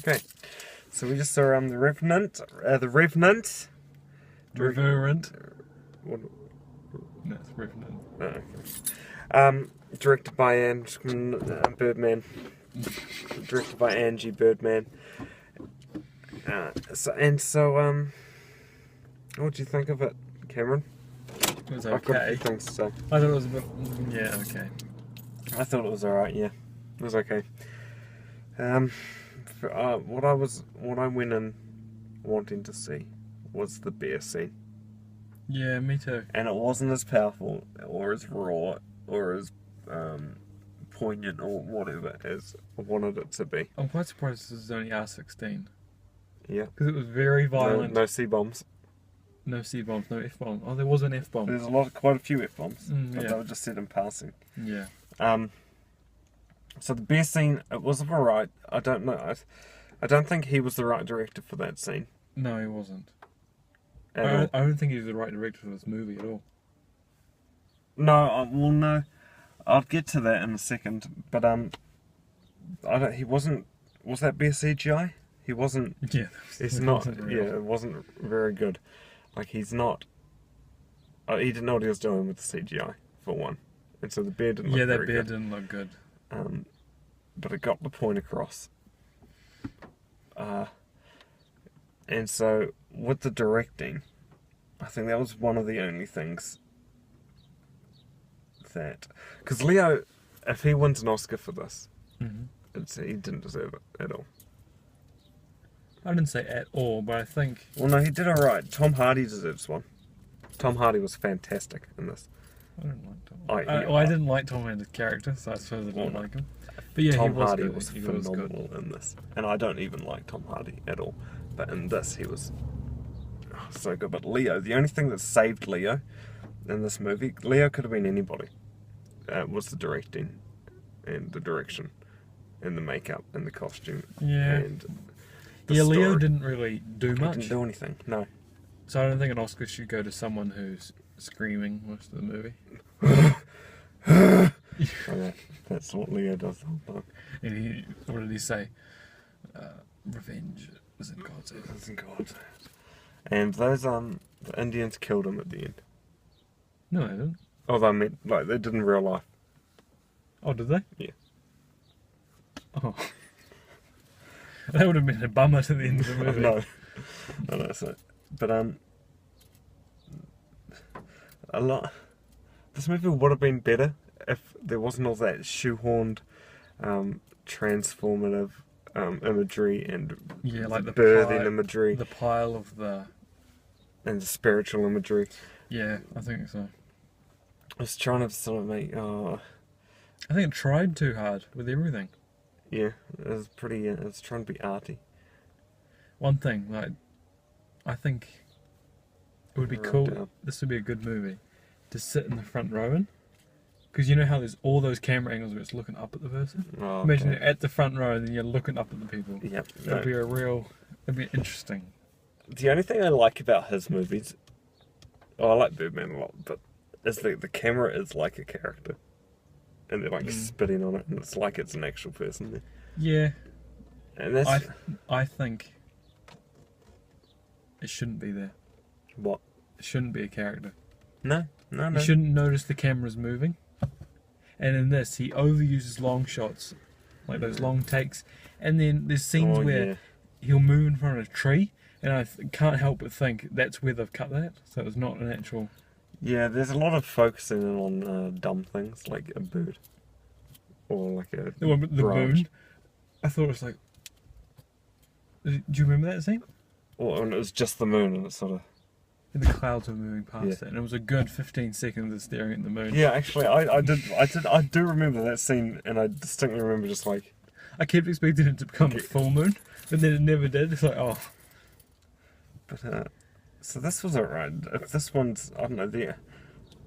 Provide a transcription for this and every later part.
Okay, so we just saw the Revenant. The Revenant. Reverent. What? No, it's Revenant. Oh, okay. Directed by Birdman. Directed by Angie Birdman. What do you think of it, Cameron? It was I've got a few okay. things to say. I thought it was a bit. Yeah, okay. I thought it was alright. Yeah, it was okay. What I went in wanting to see was the bear scene, Yeah, me too. and it wasn't as powerful or as raw or as poignant or whatever as I wanted it to be. I'm quite surprised this is only R16. Yeah, Because it was very violent. no C-bombs. No C-bombs, no F-bomb. Oh, there was an F-bomb. There's quite a few F-bombs, but yeah. they were just said in passing. Yeah. So the bear scene, it was alright. I don't know. I don't think he was the right director for that scene. No, he wasn't. At I all. don't think he was the right director for this movie at all. No, well, no. I'll get to that in a second. But he wasn't. Was that bear CGI? He wasn't. Yeah. It's it not. wasn't real. Yeah, it wasn't very good. Like he's not. He didn't know what he was doing with the CGI for one, and so the bear didn't. Yeah, look that very bear good. didn't look good. But it got the point across. And so with the directing, I think that was one of the only things that, because Leo, if he wins an Oscar for this, he didn't deserve it at all. I didn't say at all, but I think... Well, no, he did alright. Tom Hardy deserves one. Tom Hardy was fantastic in this. I don't like Tom. I I didn't like Tom Hardy's character, so I suppose I don't like him. But yeah, Tom he was Hardy good. was He was good. phenomenal in this, and I don't even like Tom Hardy at all. But in this, he was so good. But Leo, the only thing that saved Leo in this movie, Leo could have been anybody. Was the directing, and the direction, and the makeup, and the costume. Yeah. And the Yeah, Leo story. didn't really do He much. didn't do anything. No. So I don't think an Oscar should go to someone who's screaming most of the movie. Oh, yeah, that's what Leo does the whole time. And what did he say? Revenge is in God's hands. Thank God. And those the Indians killed him at the end. No, they didn't. Oh, they meant like they did in real life. Oh, did they? Yeah. Oh. That would have been a bummer to the end of the movie. No. No, so, but a lot. This movie would have been better if there wasn't all that shoehorned, transformative imagery and Yeah, like the birthing pile, imagery the pile of the... and the spiritual imagery. Yeah, I think so. I was trying to sort of make. I think it tried too hard with everything. Yeah, it was pretty. It was trying to be arty. One thing, like, I think it would be Wrote cool. down. This would be a good movie to sit in the front row in, because you know how there's all those camera angles where it's looking up at the person. Oh, Imagine okay. you're at the front row and then you're looking up at the people. Yep. That'd be it'd be interesting. The only thing I like about his movies, I like Birdman a lot, but is the camera is like a character, and they're like spitting on it, and it's like it's an actual person there. Yeah, And that's I think it shouldn't be there. what? It shouldn't be a character. No. You shouldn't notice the camera's moving. And in this, he overuses long shots, like those long takes. And then there's scenes where he'll move in front of a tree, and I can't help but think that's where they've cut that. So it's not an actual... Yeah, there's a lot of focusing in on dumb things like a bird or like a The one with the branch. moon. I thought it was like... Do you remember that scene? Or and it was just the moon, and it's sort of. And the clouds were moving past Yeah. it, and it was a good 15 seconds of staring at the moon. Yeah, actually, I do remember that scene, and I distinctly remember just like. I kept expecting it to become a full moon, but then it never did. It's like, oh. But so this was alright. If this one's, I don't know,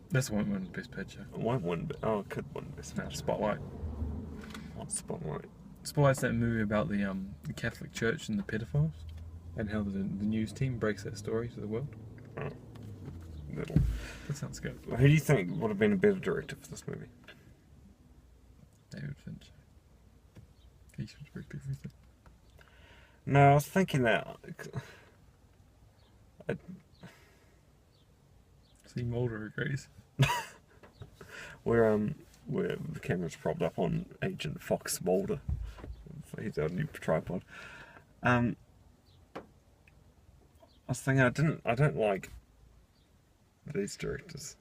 This won't win Best Picture. it won't win, but it could win Best No, Picture. Spotlight. What Spotlight? Spotlight's that movie about the Catholic Church and the pedophiles, and how the news team breaks that story to the world. Oh, little. That sounds good. Who do you think would have been a better director for this movie? David Fincher. He should direct everything. No, I was thinking that. See, Mulder agrees. Where the camera's propped up on Agent Fox Mulder. He's our new tripod. I was thinking I don't like these directors.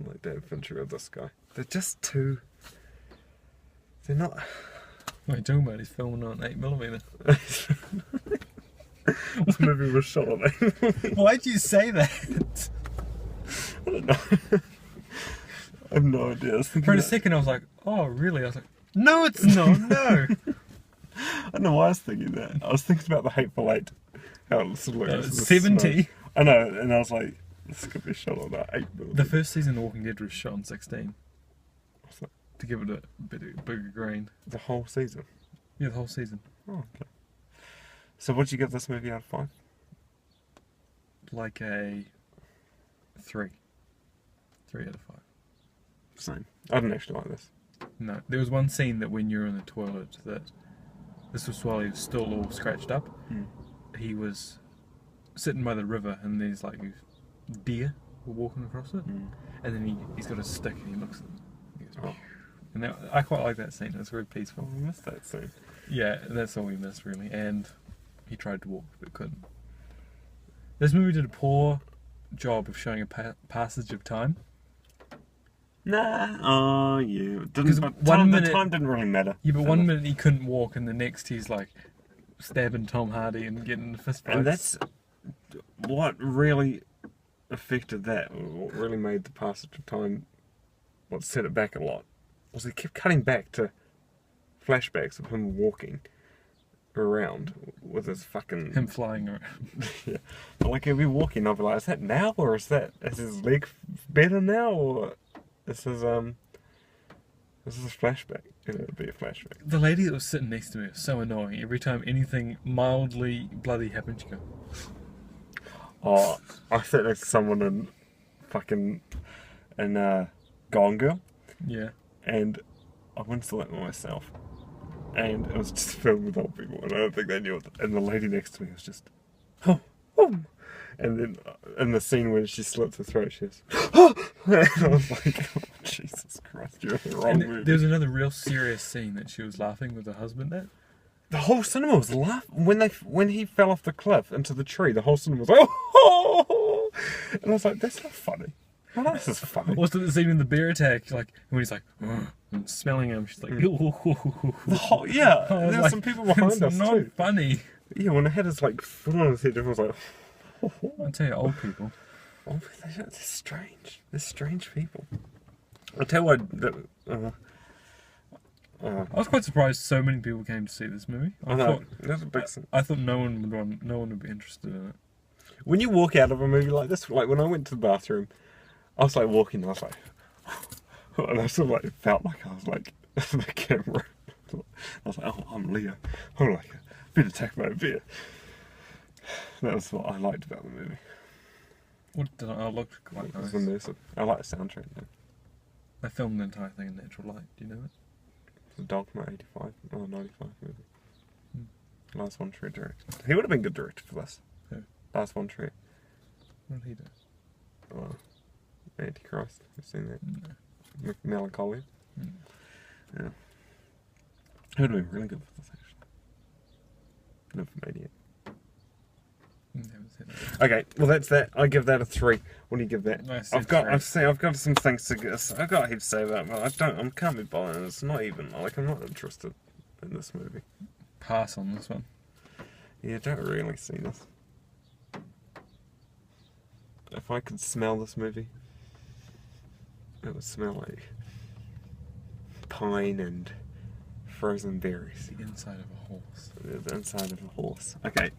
Like David Fincher or this guy. They're just too. They're not. What are you talking about? He's filming on 8mm. This movie was shot on 8mm. Why'd you say that? I don't know. I have no idea. For a second, I was like, "Oh, really?" I was like, "No, it's not. No." I don't know why I was thinking that. I was thinking about the Hateful Eight. How it sort of looks 70. I know, and I was like, this could be shot on that 8mm. The first season of The Walking Dead was shot on 16 What's that? to give it a bit bigger grain. The whole season. Yeah, the whole season. Oh, okay. So what'd you give this movie out of 5? Like a 3. 3 out of 5. Same. I didn't actually like this. No, there was one scene that when you're in the toilet that this was while he was still all scratched up. He was sitting by the river and there's like deer were walking across it, and then he's got a stick and he looks at them. He goes, Oh. And that, I quite like that scene. It's very Oh, peaceful. I missed that scene. Yeah, that's all we missed really. And he tried to walk but couldn't. This movie did a poor job of showing a passage of time. Nah. Oh, yeah. It Because didn't. The time didn't really matter. Yeah, but one minute he couldn't walk, and the next he's like stabbing Tom Hardy and getting the fist fights. And that's what really affected that. What really made the passage of time, what set it back a lot, was he kept cutting back to flashbacks of him walking around with his fucking... him flying around. Yeah. But like, he'll be walking, I'll be like, is that now, or is his leg better now, or is his a flashback? It'll be a flashback. The lady that was sitting next to me was so annoying. Every time anything mildly bloody happened, she'd go, Oh, I sat next to someone in Gone Girl, yeah. and I went to that myself, and it was just filled with old people, and I don't think they knew it. And the lady next to me was just, oh, oh. And then in the scene when she slits her throat, she goes, oh. And I was like, oh, Jesus Christ, you're in the wrong movie. There was another real serious scene that she was laughing with her husband at. The whole cinema was laughing when he fell off the cliff into the tree. The whole cinema was like, oh, and I was like, that's not funny. Oh, this is funny. Also, the scene in the bear attack, like when he's like, and smelling him, she's like, The whole, yeah, I was there were like, some people behind it's us not too. funny. Yeah, when it had his like foot on his head, everyone was like, I tell you, old people. oh, they're strange. They're strange people. I'll tell you what. I was quite surprised so many people came to see this movie. I know, that's a big thing. I thought no one would be interested in it. When you walk out of a movie like this, like when I went to the bathroom, I was like walking, and I was like, and I sort of like felt like I was like the camera. I was like, oh, I'm Leo. I'm like, better take my beer. That was what I liked about the movie. What did I looked quite It nice. was immersive. I like the soundtrack. Though. They filmed the entire thing in natural light. Do you know it? It's a Dogma 85 or 95 movie. Lars von Trier directed. He would have been good director for this. Who? Lars von Trier. What did he do? Oh, Antichrist. You've seen that? No. Melancholia. Mm. Yeah. He would have been really good for this actually. Nymphomaniac. Never seen it. Okay, well that's that. I give that a 3. What do you give that? I said I've got some things to get. I've got heaps to say about it, but I can't be bothered. It's not even like I'm not interested in this movie. Pass on this one. Yeah, don't really see this. If I could smell this movie, it would smell like pine and frozen berries. The inside of a horse. The inside of a horse. Okay.